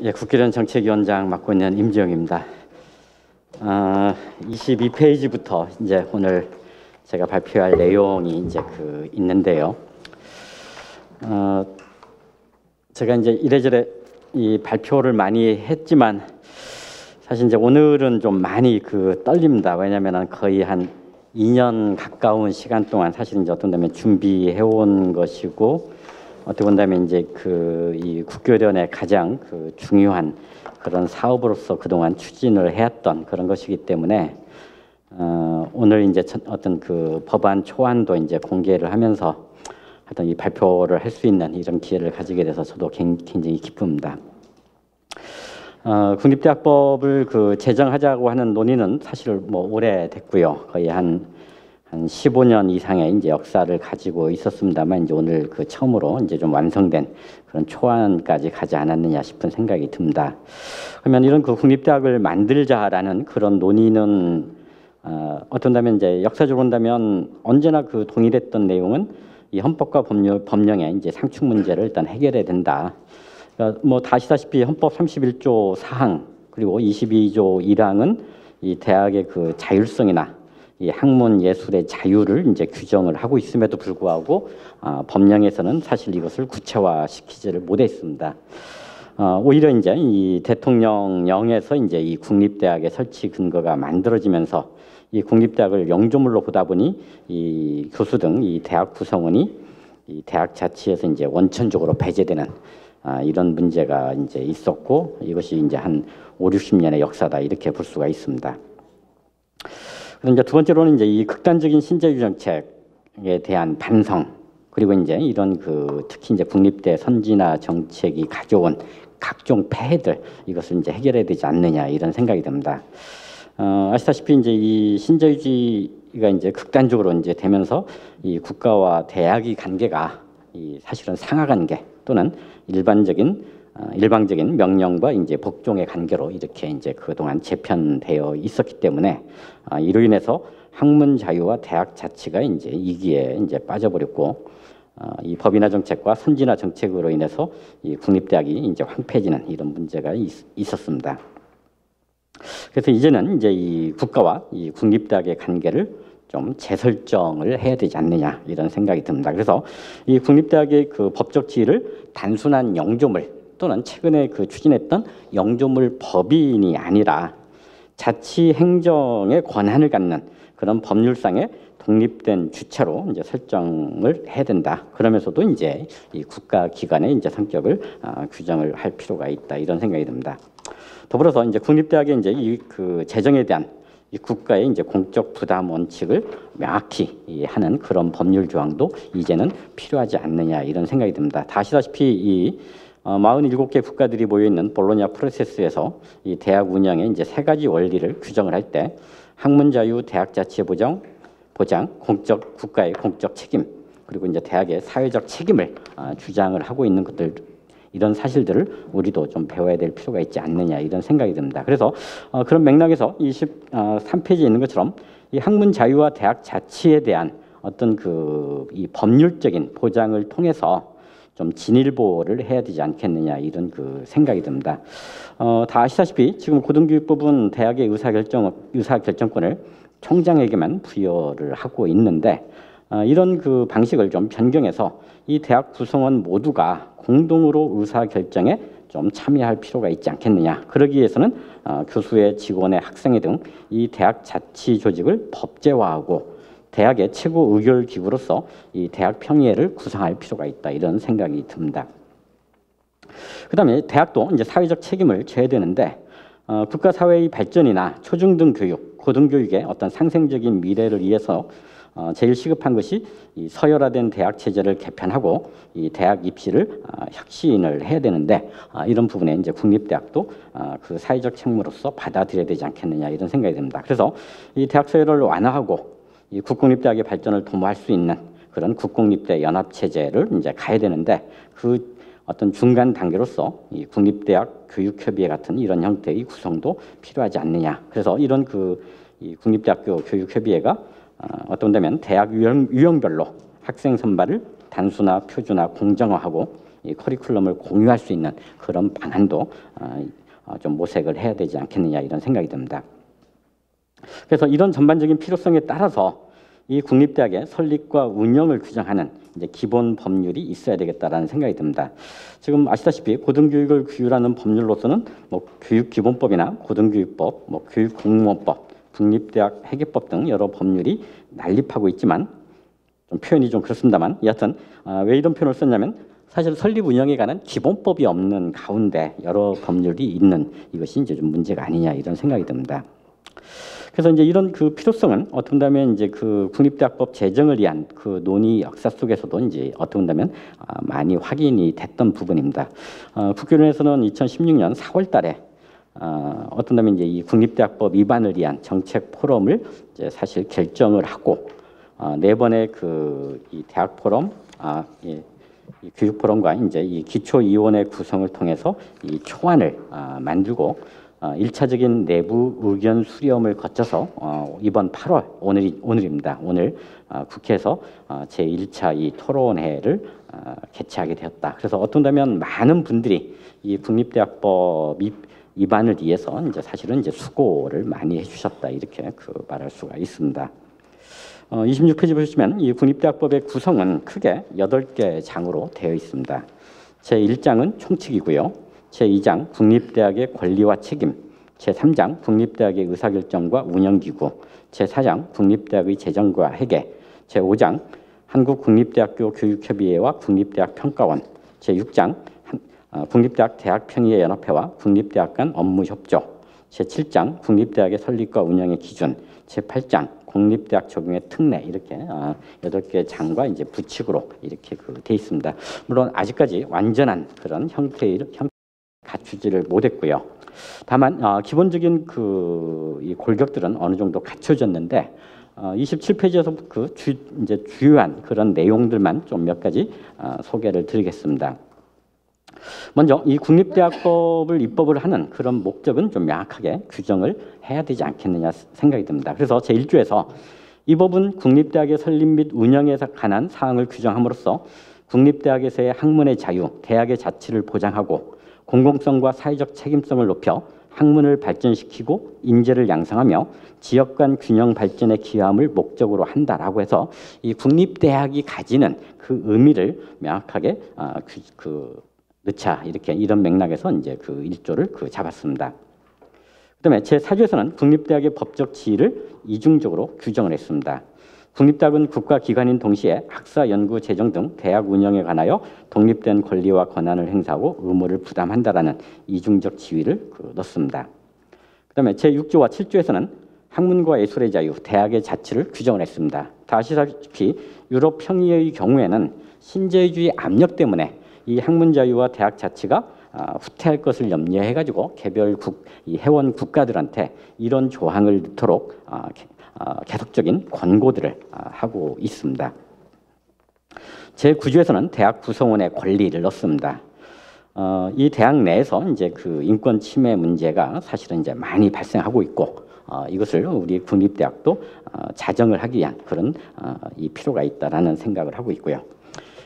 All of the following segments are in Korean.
예, 국회의원 정책위원장 맡고 있는 임지영입니다. 22페이지부터 이제 오늘 제가 발표할 내용이 이제 있는데요. 제가 이제 이래저래 이 발표를 많이 했지만 사실 이제 오늘은 좀 많이 떨립니다. 왜냐면은 거의 한 2년 가까운 시간 동안 사실 이제 어떤 데면 준비해온 것이고 어떻게 본다면 이제 이 국교련의 가장 중요한 그런 사업으로서 그동안 추진을 해왔던 그런 것이기 때문에 오늘 이제 어떤 법안 초안도 이제 공개를 하면서 하여튼 이 발표를 할 수 있는 이런 기회를 가지게 돼서 저도 굉장히 기쁩니다. 국립대학법을 제정하자고 하는 논의는 사실 뭐 오래됐고요. 거의 한 15년 이상의 이제 역사를 가지고 있었습니다만 이제 오늘 처음으로 이제 좀 완성된 그런 초안까지 가지 않았느냐 싶은 생각이 듭니다. 그러면 이런 국립대학을 만들자라는 그런 논의는 어떤다면 이제 역사적으로 본다면 언제나 동일했던 내용은 이 헌법과 법령의 이제 상충 문제를 일단 해결해야 된다. 그러니까 뭐 다 아시다시피 헌법 31조 4항 그리고 22조 1항은 이 대학의 자율성이나 이 학문 예술의 자유를 이제 규정을 하고 있음에도 불구하고 법령에서는 사실 이것을 구체화시키지를 못했습니다. 오히려 이제 이 대통령령에서 이제 이 국립대학의 설치 근거가 만들어지면서 이 국립대학을 영조물로 보다 보니 이 교수 등 이 대학 구성원이 이 대학 자치에서 이제 원천적으로 배제되는 이런 문제가 이제 있었고 이것이 이제 한 5, 60년의 역사다 이렇게 볼 수가 있습니다. 그래서 이제 두 번째로는 이제 이 극단적인 신자유주의 정책에 대한 반성 그리고 이제 이런 특히 이제 국립대 선진화 정책이 가져온 각종 폐해들 이것을 이제 해결해야 되지 않느냐 이런 생각이 듭니다. 아시다시피 이제 이 신자유주의가 이제 극단적으로 이제 되면서 이 국가와 대학의 관계가 이 사실은 상하 관계 또는 일방적인 명령과 이제 복종의 관계로 이렇게 이제 그동안 재편되어 있었기 때문에 이로 인해서 학문 자유와 대학 자치가 이제 이기에 이제 빠져버렸고 이 법인화 정책과 선진화 정책으로 인해서 이 국립대학이 이제 황폐해지는 이런 문제가 있었습니다. 그래서 이제는 이제 이 국가와 이 국립대학의 관계를 좀 재설정을 해야 되지 않느냐 이런 생각이 듭니다. 그래서 이 국립대학의 법적 지위를 단순한 영조물 또는 최근에 추진했던 영조물 법인이 아니라 자치 행정의 권한을 갖는 그런 법률상의 독립된 주체로 이제 설정을 해야 된다. 그러면서도 이제 이 국가 기관의 이제 성격을 규정을 할 필요가 있다 이런 생각이 듭니다. 더불어서 이제 국립대학의 이제 이 재정에 대한 이 국가의 이제 공적 부담 원칙을 명확히 하는 그런 법률 조항도 이제는 필요하지 않느냐 이런 생각이 듭니다. 다 아시다시피 이 47개 국가들이 모여 있는 볼로냐 프로세스에서 이 대학 운영의 이제 3가지 원리를 규정을 할 때 학문 자유, 대학 자치 보장, 국가의 공적 책임 그리고 이제 대학의 사회적 책임을 주장을 하고 있는 것들. 이런 사실들을 우리도 좀 배워야 될 필요가 있지 않느냐 이런 생각이 듭니다. 그래서 그런 맥락에서 23페이지에 있는 것처럼 이 학문 자유와 대학 자치에 대한 어떤 이 법률적인 보장을 통해서 좀 진일보를 해야 되지 않겠느냐 이런 생각이 듭니다. 다 아시다시피 지금 고등교육법은 대학의 의사결정권을 총장에게만 부여를 하고 있는데 이런 방식을 좀 변경해서 이 대학 구성원 모두가 공동으로 의사결정에 좀 참여할 필요가 있지 않겠느냐. 그러기 위해서는 교수의 직원의 학생회 등 이 대학 자치 조직을 법제화하고 대학의 최고 의결 기구로서 이 대학 평의회를 구성할 필요가 있다 이런 생각이 듭니다. 그다음에 대학도 이제 사회적 책임을 져야 되는데 국가 사회의 발전이나 초중등 교육, 고등교육의 어떤 상생적인 미래를 위해서 제일 시급한 것이 이 서열화된 대학 체제를 개편하고 이 대학 입시를 혁신을 해야 되는데 이런 부분에 이제 국립대학도 그 사회적 책무로서 받아들여야 되지 않겠느냐 이런 생각이 듭니다. 그래서 이 대학 서열을 완화하고 이 국공립대학의 발전을 도모할 수 있는 그런 국공립대 연합 체제를 이제 가야 되는데 어떤 중간 단계로서 이 국립대학 교육협의회 같은 이런 형태의 구성도 필요하지 않느냐. 그래서 이런 이 국립대학교 교육협의회가 어떤 데면 대학 유형별로 학생 선발을 단순화, 표준화, 공정화하고 이 커리큘럼을 공유할 수 있는 그런 방안도 좀 모색을 해야 되지 않겠느냐 이런 생각이 듭니다. 그래서 이런 전반적인 필요성에 따라서 이 국립대학의 설립과 운영을 규정하는 이제 기본 법률이 있어야 되겠다라는 생각이 듭니다. 지금 아시다시피 고등교육을 규율하는 법률로서는 뭐 교육기본법이나 고등교육법, 뭐 교육공무원법, 국립대학 회계법 등 여러 법률이 난립하고 있지만 좀 표현이 좀 그렇습니다만 여하튼 왜 이런 표현을 썼냐면 사실 설립 운영에 관한 기본법이 없는 가운데 여러 법률이 있는 이것이 이제 좀 문제가 아니냐 이런 생각이 듭니다. 그래서 이제 이런 그 필요성은 어떻게 본다면 이제 그 국립대학법 제정을 위한 그 논의 역사 속에서도 이제 어떻게 본다면 많이 확인이 됐던 부분입니다. 국교련에서는 2016년 4월달에 어떻게 본다면 이제 이 국립대학법 위반을 위한 정책 포럼을 이제 사실 결정을 하고 네 번의 그 이 대학 포럼, 이 교육 포럼과 이제 이 기초위원회 구성을 통해서 이 초안을 만들고. 1차적인 내부 의견 수렴을 거쳐서 이번 8월 오늘입니다. 오늘 국회에서 제1차 이 토론회를 개최하게 되었다. 그래서 어떤다면 많은 분들이 이 국립대학법 위반을 위해서 이제 사실은 이제 수고를 많이 해주셨다 이렇게 말할 수가 있습니다. 26페이지 보시면 이 국립대학법의 구성은 크게 8개 장으로 되어 있습니다. 제1장은 총칙이고요. 제2장 국립대학의 권리와 책임, 제3장 국립대학의 의사결정과 운영기구, 제4장 국립대학의 재정과 회계, 제5장 한국국립대학교 교육협의회와 국립대학평가원, 제6장 국립대학 대학평의회연합회와 국립대학 간 업무협조, 제7장 국립대학의 설립과 운영의 기준, 제8장 국립대학 적용의 특례 이렇게 8개 장과 이제 부칙으로 이렇게 돼 있습니다. 물론 아직까지 완전한 그런 형태 갖추지를 못했고요. 다만 기본적인 이 골격들은 어느 정도 갖춰졌는데 27페이지에서 이제 주요한 그런 내용들만 좀 몇 가지 소개를 드리겠습니다. 먼저 이 국립대학법을 입법을 하는 그런 목적은 좀 명확하게 규정을 해야 되지 않겠느냐 생각이 듭니다. 그래서 제1조에서 이 법은 국립대학의 설립 및 운영에 관한 사항을 규정함으로써 국립대학에서의 학문의 자유, 대학의 자치를 보장하고 공공성과 사회적 책임성을 높여 학문을 발전시키고 인재를 양성하며 지역 간 균형 발전에 기여함을 목적으로 한다라고 해서 이 국립대학이 가지는 그 의미를 명확하게 넣자 이렇게 이런 맥락에서 이제 그 1조를 잡았습니다. 그다음에 제4조에서는 국립대학의 법적 지위를 이중적으로 규정을 했습니다. 국립대학은 국가기관인 동시에 학사, 연구, 재정 등 대학 운영에 관하여 독립된 권리와 권한을 행사하고 의무를 부담한다라는 이중적 지위를 넣습니다. 그다음에 제6조와 7조에서는 학문과 예술의 자유, 대학의 자치를 규정을 했습니다. 다 아시다시피 유럽 평의의 경우에는 신자유주의 압력 때문에 이 학문 자유와 대학 자치가 후퇴할 것을 염려해가지고 개별 이 회원 국가들한테 이런 조항을 넣도록 계속적인 권고들을 하고 있습니다. 제9조에서는 대학 구성원의 권리를 넣습니다. 이 대학 내에서 이제 그 인권 침해 문제가 사실은 이제 많이 발생하고 있고 이것을 우리 국립대학도 자정을 하기 위한 그런 이 필요가 있다라는 생각을 하고 있고요.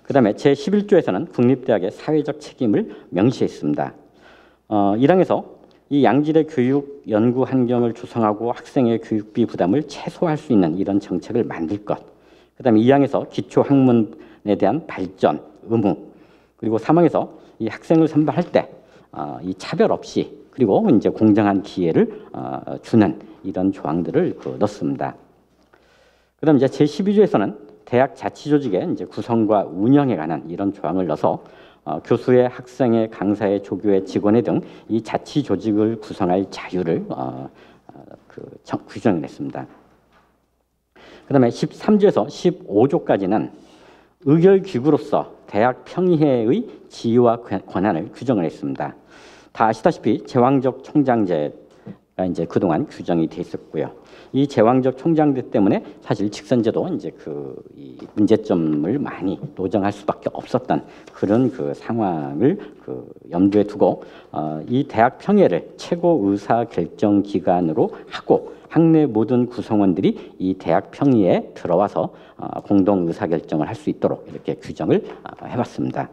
그다음에 제11조에서는 국립대학의 사회적 책임을 명시했습니다. 1항에서 이 양질의 교육 연구 환경을 조성하고 학생의 교육비 부담을 최소화할 수 있는 이런 정책을 만들 것. 그다음에 2항에서 기초 학문에 대한 발전 의무. 그리고 3항에서 이 학생을 선발할 때 이 차별 없이 그리고 이제 공정한 기회를 주는 이런 조항들을 넣습니다. 그다음 이제 제12조에서는 대학 자치 조직의 이제 구성과 운영에 관한 이런 조항을 넣어서 교수의, 학생의, 강사의, 조교의, 직원의 등 이 자치 조직을 구성할 자유를 규정을 했습니다. 그다음에 13조에서 15조까지는 의결기구로서 대학 평의회의 지위와 권한을 규정을 했습니다. 다 아시다시피 제왕적 총장제가 이제 그동안 규정이 돼 있었고요. 이 제왕적 총장제 때문에 사실 직선제도 이제 이 문제점을 많이 노정할 수밖에 없었던 그런 상황을 염두에 두고 이 대학 평의회를 최고 의사 결정 기관으로 하고 학내 모든 구성원들이 이 대학 평의회에 들어와서 공동 의사 결정을 할 수 있도록 이렇게 규정을 해봤습니다.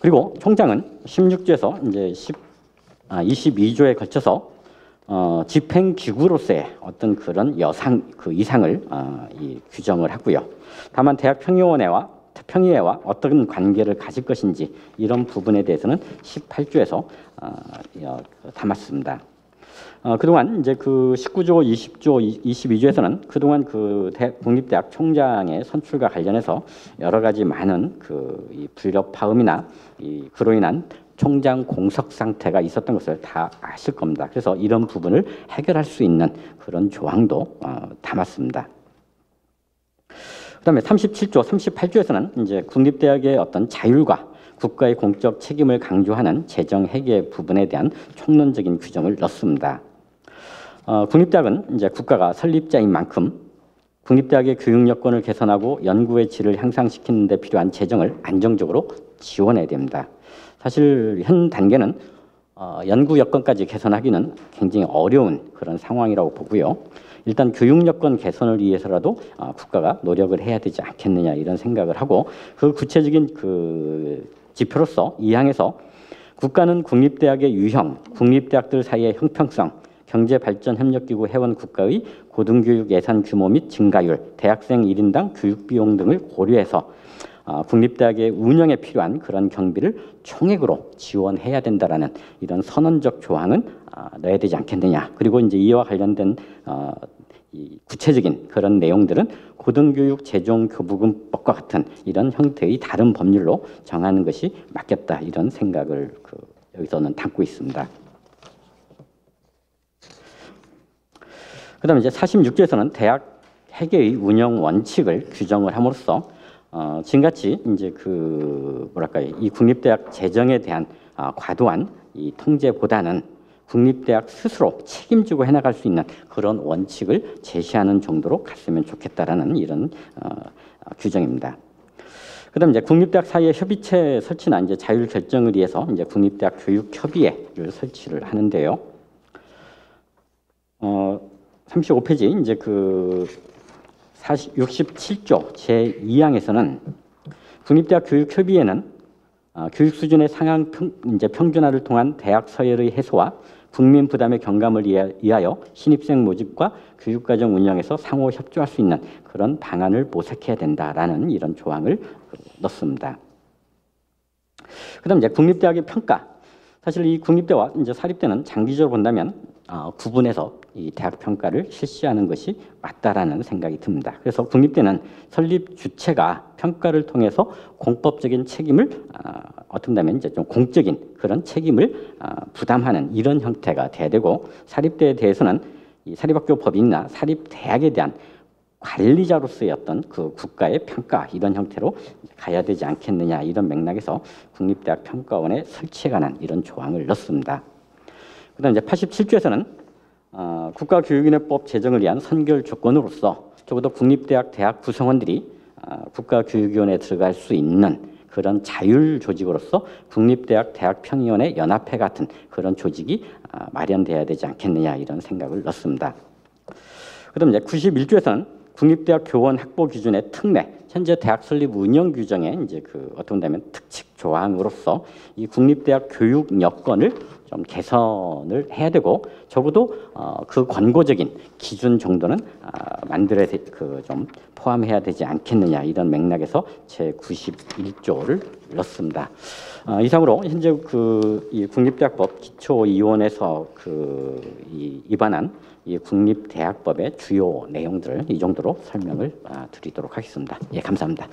그리고 총장은 16조에서 이제 22조에 걸쳐서 집행기구로서의 어떤 그런 이상을 규정을 하고요. 다만 대학 평의회와 어떤 관계를 가질 것인지 이런 부분에 대해서는 18조에서 담았습니다. 그동안 이제 그 19조, 20조, 22조에서는 그동안 그 국립대학 총장의 선출과 관련해서 여러 가지 많은 이 불협화음이나 그로 인한 총장 공석 상태가 있었던 것을 다 아실 겁니다. 그래서 이런 부분을 해결할 수 있는 그런 조항도 담았습니다. 그다음에 37조, 38조에서는 이제 국립대학의 어떤 자율과 국가의 공적 책임을 강조하는 재정 회계 부분에 대한 총론적인 규정을 넣습니다. 국립대학은 이제 국가가 설립자인 만큼 국립대학의 교육 여건을 개선하고 연구의 질을 향상시키는 데 필요한 재정을 안정적으로 지원해야 됩니다. 사실 현 단계는 연구 여건까지 개선하기는 굉장히 어려운 그런 상황이라고 보고요. 일단 교육 여건 개선을 위해서라도 국가가 노력을 해야 되지 않겠느냐 이런 생각을 하고 그 구체적인 그 지표로서 2항에서 국가는 국립대학의 유형, 국립대학들 사이의 형평성, 경제발전협력기구 회원 국가의 고등교육 예산 규모 및 증가율, 대학생 1인당 교육비용 등을 고려해서 국립대학의 운영에 필요한 그런 경비를 총액으로 지원해야 된다라는 이런 선언적 조항은 넣어야 되지 않겠느냐. 그리고 이제 이와 관련된 이 구체적인 그런 내용들은 고등교육 재종교부금법과 같은 이런 형태의 다른 법률로 정하는 것이 맞겠다 이런 생각을 여기서는 담고 있습니다. 그다음에 이제 46조에서는 대학 회계의 운영 원칙을 규정을 함으로써 지금같이 이제 이 국립대학 재정에 대한 과도한 이 통제보다는 국립대학 스스로 책임지고 해나갈 수 있는 그런 원칙을 제시하는 정도로 갔으면 좋겠다라는 이런 규정입니다. 그다음 이제 국립대학 사이의 협의체 설치나 이제 자율 결정을 위해서 이제 국립대학 교육협의회를 설치를 하는데요. 35페이지 이제 67조 제2항에서는 국립대학 교육협의회는 교육 수준의 상향 평준화를 통한 대학 서열의 해소와 국민 부담의 경감을 위하여 신입생 모집과 교육과정 운영에서 상호 협조할 수 있는 그런 방안을 모색해야 된다라는 이런 조항을 넣습니다. 그다음 이제 국립대학의 평가. 사실 이 국립대와 이제 사립대는 장기적으로 본다면 구분해서 이 대학 평가를 실시하는 것이 맞다라는 생각이 듭니다. 그래서 국립대는 설립 주체가 평가를 통해서 공법적인 책임을 어떻게 보면 이제 좀 공적인 그런 책임을 부담하는 이런 형태가 돼야 되고 사립대에 대해서는 이 사립학교 법인이나 사립대학에 대한 관리자로서의 어떤 그 국가의 평가 이런 형태로 가야 되지 않겠느냐 이런 맥락에서 국립대학 평가원의 설치에 관한 이런 조항을 넣습니다. 그다음 이제 87조에서는 국가교육위원회법 제정을 위한 선결 조건으로서 적어도 국립대학 대학 구성원들이 국가교육위원회에 들어갈 수 있는 그런 자율 조직으로서 국립대학 대학평의원회 연합회 같은 그런 조직이 마련돼야 되지 않겠느냐 이런 생각을 넣습니다. 그다음 이제 91조에서는 국립대학 교원 확보 기준의 특례, 현재 대학 설립 운영 규정의 이제 어떻게 보면 특칙 조항으로서 이 국립대학 교육 여건을 좀 개선을 해야 되고 적어도 그 권고적인 기준 정도는 만들어야 좀 포함해야 되지 않겠느냐 이런 맥락에서 제 91조를 넣습니다. 이상으로 현재 이 국립대학법 기초이원에서 입안한 이 국립대학법의 주요 내용들을 이 정도로 설명을 드리도록 하겠습니다. 예, 감사합니다.